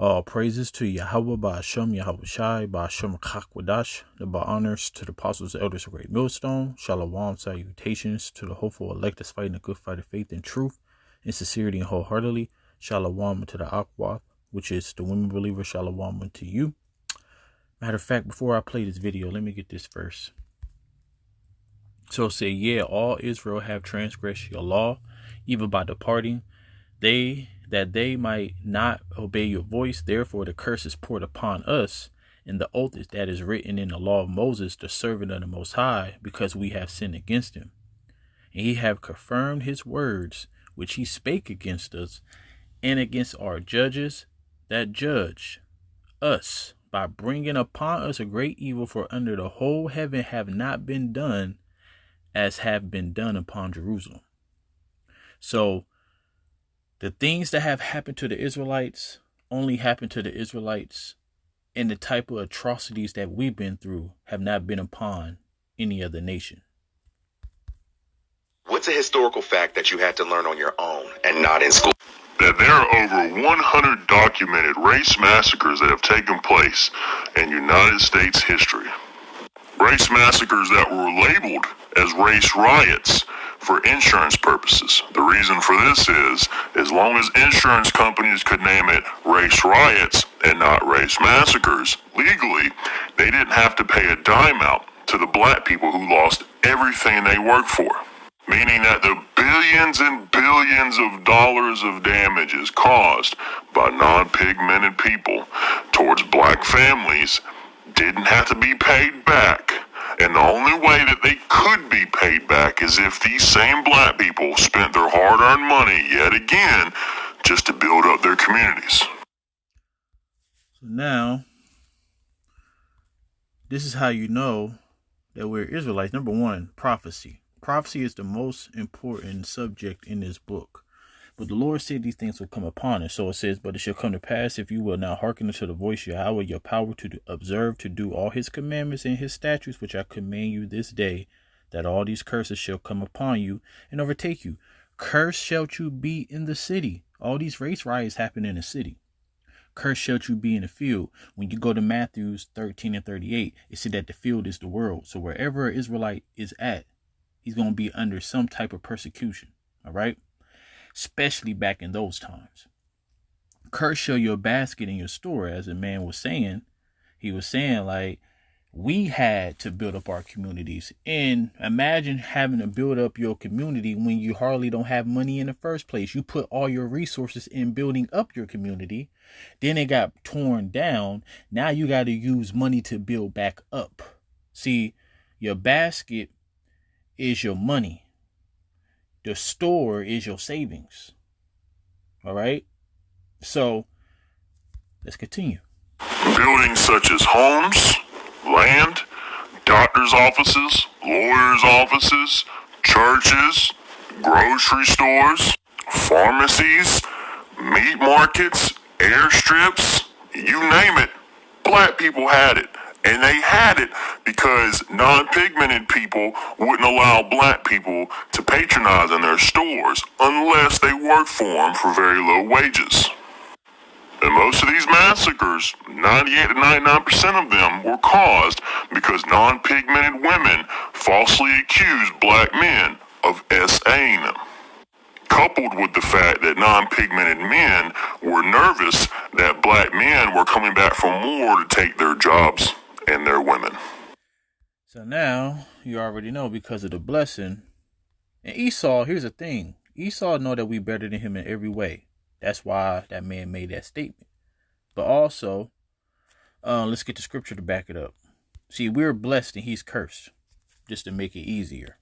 All praises to Yahweh, Ba'ashem, Yahweh Shai, Ba'ashem Kakwadash, the honors to the apostles, the elders of Great Millstone, Shalom, salutations to the hopeful elect that's fighting a good fight of faith and truth, in sincerity and wholeheartedly. Shalom to the Akwath, which is the women believer. Shalom to you. Matter of fact, before I play this video, let me get this first. So it say, yeah, all Israel have transgressed your law, even by departing. That they might not obey your voice. Therefore, the curse is poured upon us, and the oath is that is written in the law of Moses, the servant of the Most High, because we have sinned against him. And he have confirmed his words, which he spake against us, and against our judges that judge us, by bringing upon us a great evil, for under the whole heaven have not been done as have been done upon Jerusalem. So, the things that have happened to the Israelites only happened to the Israelites, and the type of atrocities that we've been through have not been upon any other nation. What's a historical fact that you had to learn on your own and not in school? That there are over 100 documented race massacres that have taken place in United States history. Race massacres that were labeled as race riots for insurance purposes. The reason for this is, as long as insurance companies could name it race riots and not race massacres, legally, they didn't have to pay a dime out to the black people who lost everything they worked for. Meaning that the billions and billions of dollars of damages caused by non-pigmented people towards black families didn't have to be paid back. And the only way that they could be paid back is if these same black people spent their hard-earned money yet again just to build up their communities. So now, this is how you know that we're Israelites. Number one, prophecy. Prophecy is the most important subject in this book. But the Lord said these things will come upon us. So it says, but it shall come to pass, if you will now hearken unto the voice of Yahweh, your power to observe, to do all his commandments and his statutes, which I command you this day, that all these curses shall come upon you and overtake you. Cursed shalt you be in the city. All these race riots happen in the city. Cursed shalt you be in the field. When you go to Matthew 13 and 38, it said that the field is the world. So wherever an Israelite is at, he's going to be under some type of persecution. All right. Especially back in those times. Curse shall your basket in your store, as a man was saying. He was saying, like, we had to build up our communities. And imagine having to build up your community when you hardly don't have money in the first place. You put all your resources in building up your community. Then it got torn down. Now you got to use money to build back up. See, your basket is your money. The store is your savings. All right. So let's continue. Buildings such as homes, land, doctors' offices, lawyers' offices, churches, grocery stores, pharmacies, meat markets, airstrips, you name it. Black people had it. And they had it because non-pigmented people wouldn't allow black people to patronize in their stores unless they worked for them for very low wages. And most of these massacres, 98 to 99% of them, were caused because non-pigmented women falsely accused black men of SAing them. Coupled with the fact that non-pigmented men were nervous that black men were coming back from war to take their jobs and their women. So now you already know, because of the blessing. And Esau, here's the thing. Esau know that we better than him in every way. That's why that man made that statement. But also, let's get the scripture to back it up. See, we're blessed and he's cursed, just to make it easier.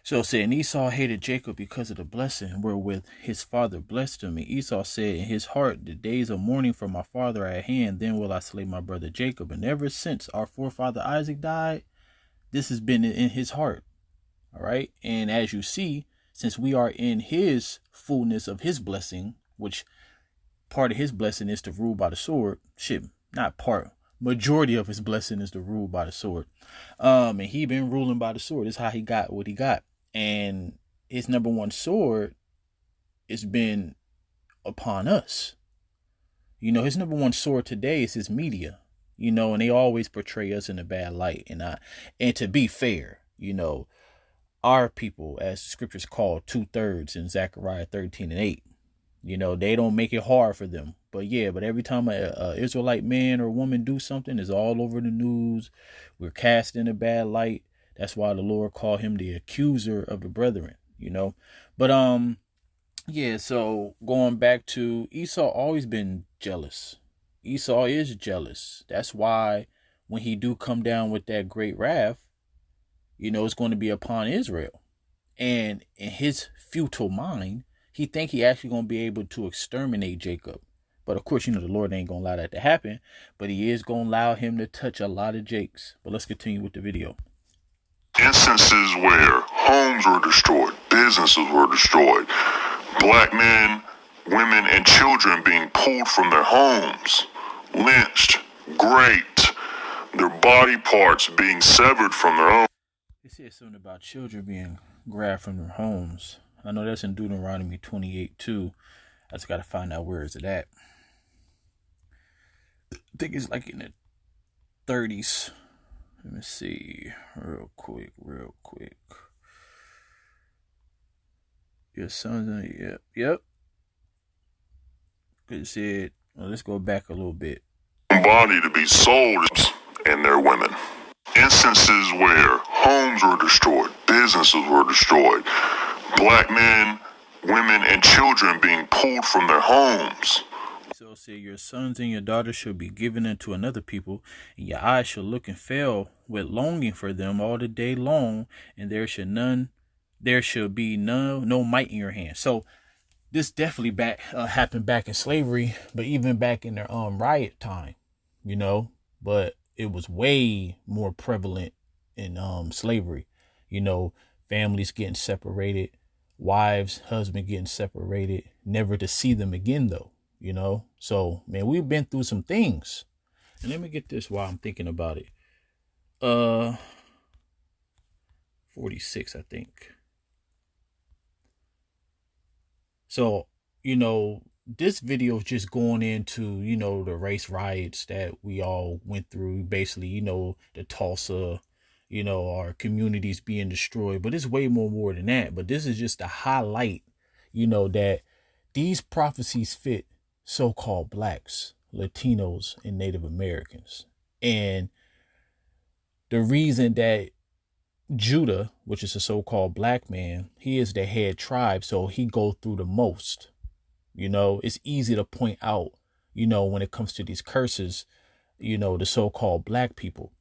So it said, and Esau hated Jacob because of the blessing wherewith his father blessed him. And Esau said in his heart, the days of mourning for my father are at hand, then will I slay my brother Jacob. And ever since our forefather Isaac died, this has been in his heart. All right. And as you see, since we are in his fullness of his blessing, which part of his blessing is to rule by the sword, majority of his blessing is to rule by the sword. And he been ruling by the sword. This is how he got what he got. And his number one sword has been upon us. You know, his number one sword today is his media. You know, and they always portray us in a bad light. And to be fair, you know, our people, as the scriptures call 2/3 in Zechariah 13:8, you know, they don't make it hard for them. But yeah, but every time a Israelite man or woman do something, it's all over the news. We're cast in a bad light. That's why the Lord called him the accuser of the brethren, you know. But yeah, so going back to Esau, always been jealous. Esau is jealous. That's why when he do come down with that great wrath, you know, it's going to be upon Israel. And in his futile mind, he think he actually going to be able to exterminate Jacob. But of course, you know, the Lord ain't going to allow that to happen. But he is going to allow him to touch a lot of Jakes. But let's continue with the video. Instances where homes were destroyed, businesses were destroyed, black men, women, and children being pulled from their homes, lynched, raped, their body parts being severed from their own. It says something about children being grabbed from their homes. I know that's in Deuteronomy 28 too. I just got to find out where is it at. I think it's like in the 30s. Let me see real quick. Your sons, yep. It said, well, let's go back a little bit. Body to be sold and their women. Instances where homes were destroyed, businesses were destroyed, black men, women, and children being pulled from their homes. So say your sons and your daughters shall be given unto another people, and your eyes shall look and fail with longing for them all the day long, and there shall be no might in your hand. So this definitely happened back in slavery, but even back in their riot time, you know, but it was way more prevalent in slavery, you know, families getting separated, wives, husband getting separated, never to see them again though. You know, so man, we've been through some things. And let me get this while I'm thinking about it. 46, I think. So, you know, this video is just going into, you know, the race riots that we all went through. Basically, you know, the Tulsa, you know, our communities being destroyed. But it's way more than that. But this is just to highlight, you know, that these prophecies fit so-called blacks, Latinos, and Native Americans. And the reason that Judah, which is a so-called black man, he is the head tribe, so he go through the most. You know, it's easy to point out, you know, when it comes to these curses, you know, the so-called black people.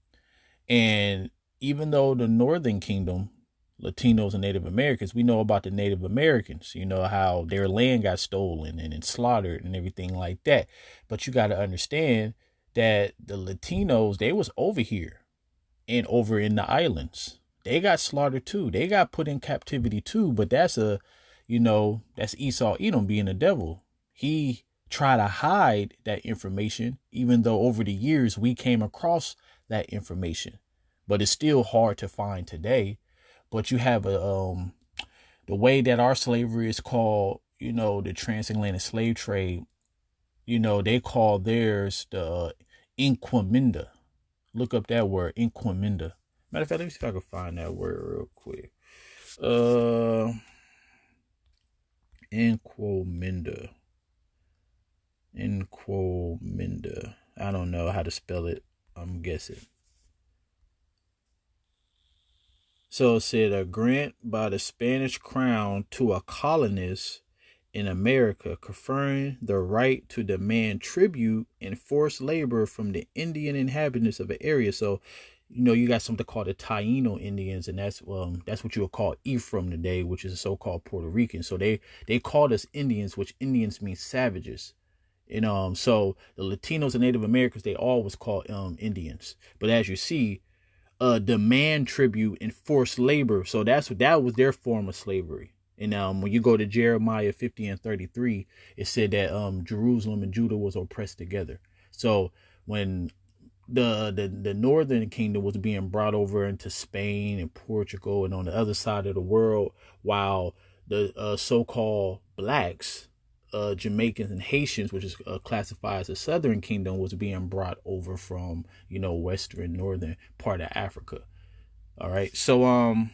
And even though the Northern Kingdom, Latinos and Native Americans, we know about the Native Americans, you know, how their land got stolen and slaughtered and everything like that. But you got to understand that the Latinos, they was over here and over in the islands. They got slaughtered too. They got put in captivity too. But that's that's Esau Edom being the devil. He tried to hide that information, even though over the years we came across that information. But it's still hard to find today. But you have the way that our slavery is called, you know, the transatlantic slave trade, you know, they call theirs the Inquimenda. Look up that word, Inquimenda. Matter of fact, let me see if I can find that word real quick. Inquimenda. I don't know how to spell it. I'm guessing. So it said a grant by the Spanish crown to a colonist in America, conferring the right to demand tribute and forced labor from the Indian inhabitants of the area. So, you know, you got something called the Taino Indians, and that's what you would call Ephraim today, which is a so-called Puerto Rican. So they called us Indians, which Indians means savages. And so the Latinos and Native Americans, they all was called Indians. But as you see, demand tribute and forced labor. So that was their form of slavery. And when you go to Jeremiah 50 and 33, it said that Jerusalem and Judah was oppressed together. So when the Northern Kingdom was being brought over into Spain and Portugal and on the other side of the world, while the so-called blacks, Jamaicans and Haitians, which is classified as a southern kingdom, was being brought over from, western, northern part of Africa. All right. So, I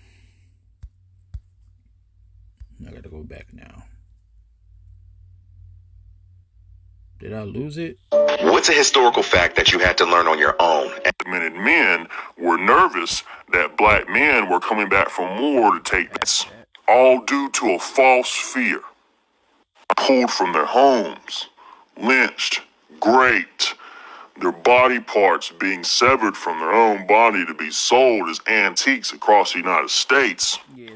got to go back now. Did I lose it? What's a historical fact that you had to learn on your own? Men were nervous that black men were coming back from war to take this, all due to a false fear. Pulled from their homes, lynched, raped, their body parts being severed from their own body to be sold as antiques across the United States. Yeah.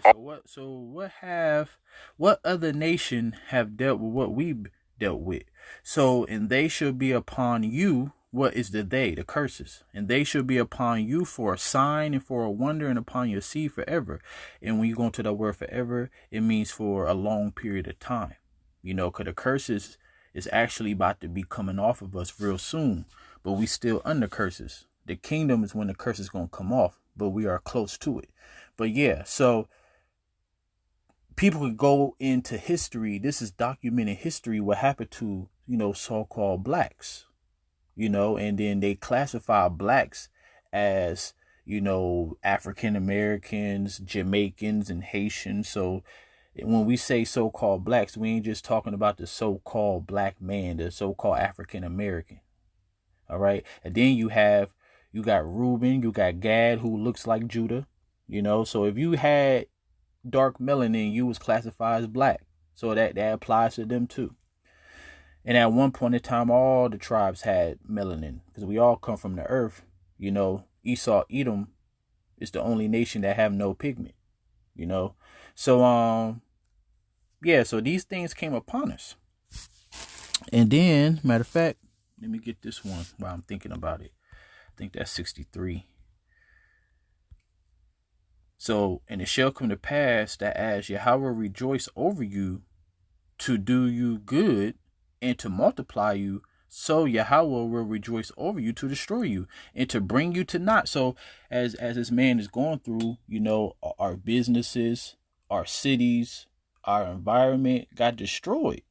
What other nation have dealt with what we dealt with? So, and they shall be upon you. What is the curses? And they shall be upon you for a sign and for a wonder, and upon your seed forever. And when you go into the word forever, it means for a long period of time. Because the curses is actually about to be coming off of us real soon. But we still under curses. The kingdom is when the curse is going to come off, but we are close to it. But yeah, so people could go into history. This is documented history, what happened to, so-called blacks, and then they classify blacks as, African Americans, Jamaicans, and Haitians. So when we say so-called blacks, we ain't just talking about the so-called black man, the so-called African American. All right. And then you got Reuben, you got Gad, who looks like Judah, so if you had dark melanin, you was classified as black. So that applies to them too. And at one point in time, all the tribes had melanin because we all come from the earth. Esau, Edom is the only nation that have no pigment, So, so these things came upon us. And then, matter of fact, let me get this one while I'm thinking about it. I think that's 63. So, and it shall come to pass that as Yahweh rejoice over you to do you good and to multiply you, so Yahweh will rejoice over you to destroy you and to bring you to naught. So as this man is going through, our businesses, our cities, our environment got destroyed.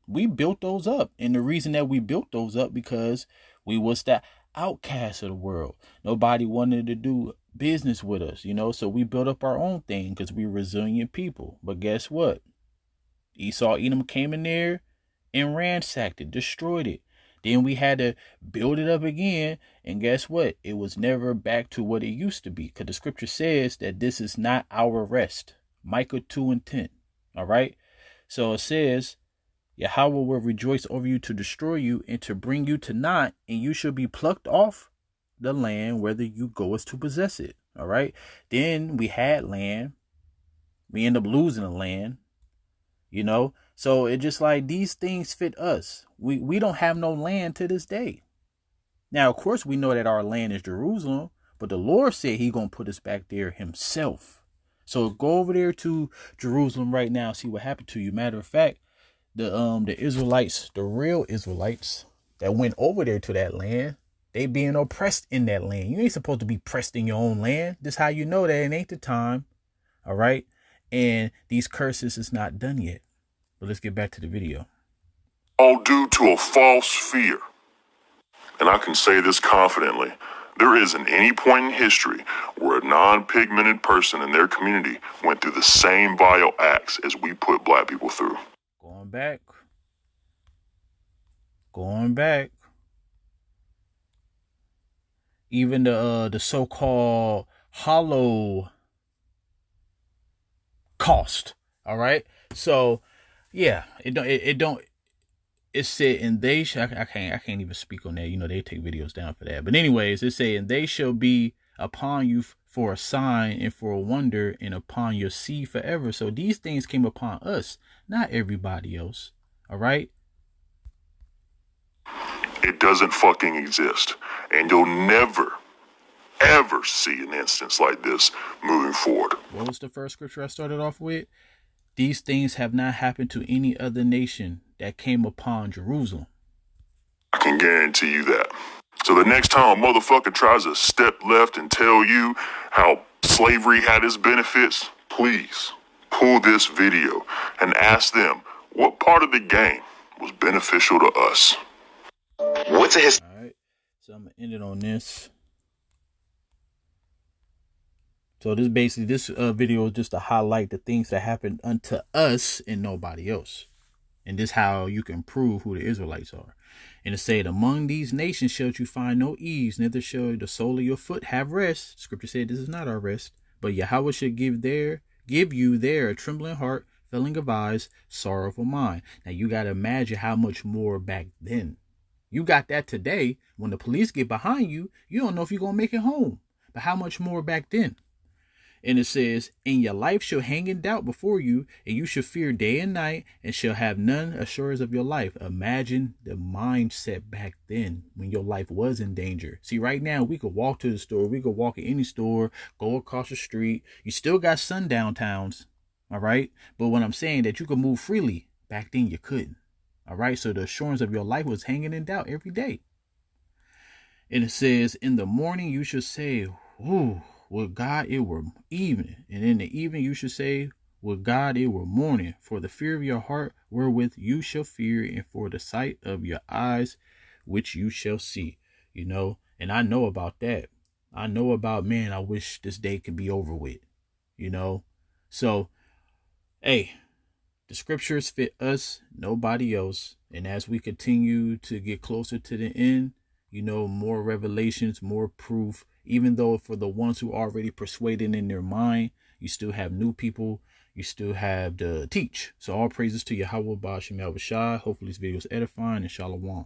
We built those up. And the reason that we built those up because we was the outcast of the world. Nobody wanted to do business with us, so we built up our own thing because we're resilient people. But guess what? Esau, Edom came in there and ransacked it, destroyed it. Then we had to build it up again. And guess what? It was never back to what it used to be. Because the scripture says that this is not our rest. Micah 2:10. All right. So it says, Yahweh will rejoice over you to destroy you and to bring you to naught. And you shall be plucked off the land, whether you go as to possess it. All right. Then we had land. We end up losing the land. So it just like these things fit us. We don't have no land to this day. Now, of course, we know that our land is Jerusalem, but the Lord said he going to put us back there himself. So go over there to Jerusalem right now. See what happened to you. Matter of fact, the Israelites, the real Israelites that went over there to that land, they being oppressed in that land. You ain't supposed to be pressed in your own land. This how you know that it ain't the time. All right. And these curses is not done yet. But let's get back to the video. All due to a false fear. And I can say this confidently. There isn't any point in history where a non-pigmented person in their community went through the same vile acts as we put black people through. Going back. Even the so-called Holocaust. All right. So yeah, it said, and they shall, I can't even speak on that. They take videos down for that. But anyways, it said, and they shall be upon you for a sign and for a wonder and upon your seed forever. So these things came upon us, not everybody else. All right. It doesn't fucking exist. And you'll never, ever see an instance like this moving forward. What was the first scripture I started off with? These things have not happened to any other nation that came upon Jerusalem. I can guarantee you that. So the next time a motherfucker tries to step left and tell you how slavery had its benefits, please pull this video and ask them what part of the game was beneficial to us. What's a his? All right. So I'm going to end it on this. So this video is just to highlight the things that happened unto us and nobody else. And this how you can prove who the Israelites are. And it said, among these nations shall you find no ease, neither shall the sole of your foot have rest. Scripture said this is not our rest. But Yahweh shall give you there a trembling heart, filling of eyes, sorrowful mind. Now you got to imagine how much more back then. You got that today. When the police get behind you, you don't know if you're going to make it home. But how much more back then? And it says, and your life shall hang in doubt before you, and you shall fear day and night, and shall have none assurance of your life. Imagine the mindset back then when your life was in danger. See, right now, we could walk to the store. We could walk in any store, go across the street. You still got sundown towns, all right? But what I'm saying that you could move freely, back then you couldn't, all right? So the assurance of your life was hanging in doubt every day. And it says, in the morning you shall say, ooh, would God it were evening, and in the evening you should say, would God it were morning, for the fear of your heart wherewith you shall fear, and for the sight of your eyes which you shall see. You know, and I know about that. I know about, man, I wish this day could be over with, you know. So, hey, the scriptures fit us, nobody else. And as we continue to get closer to the end, you know, more revelations, more proof. Even though for the ones who are already persuaded in their mind, you still have new people. You still have to teach. So all praises to Yahweh Ba'ashem Yahushua. Hopefully this video is edifying, and Shalom.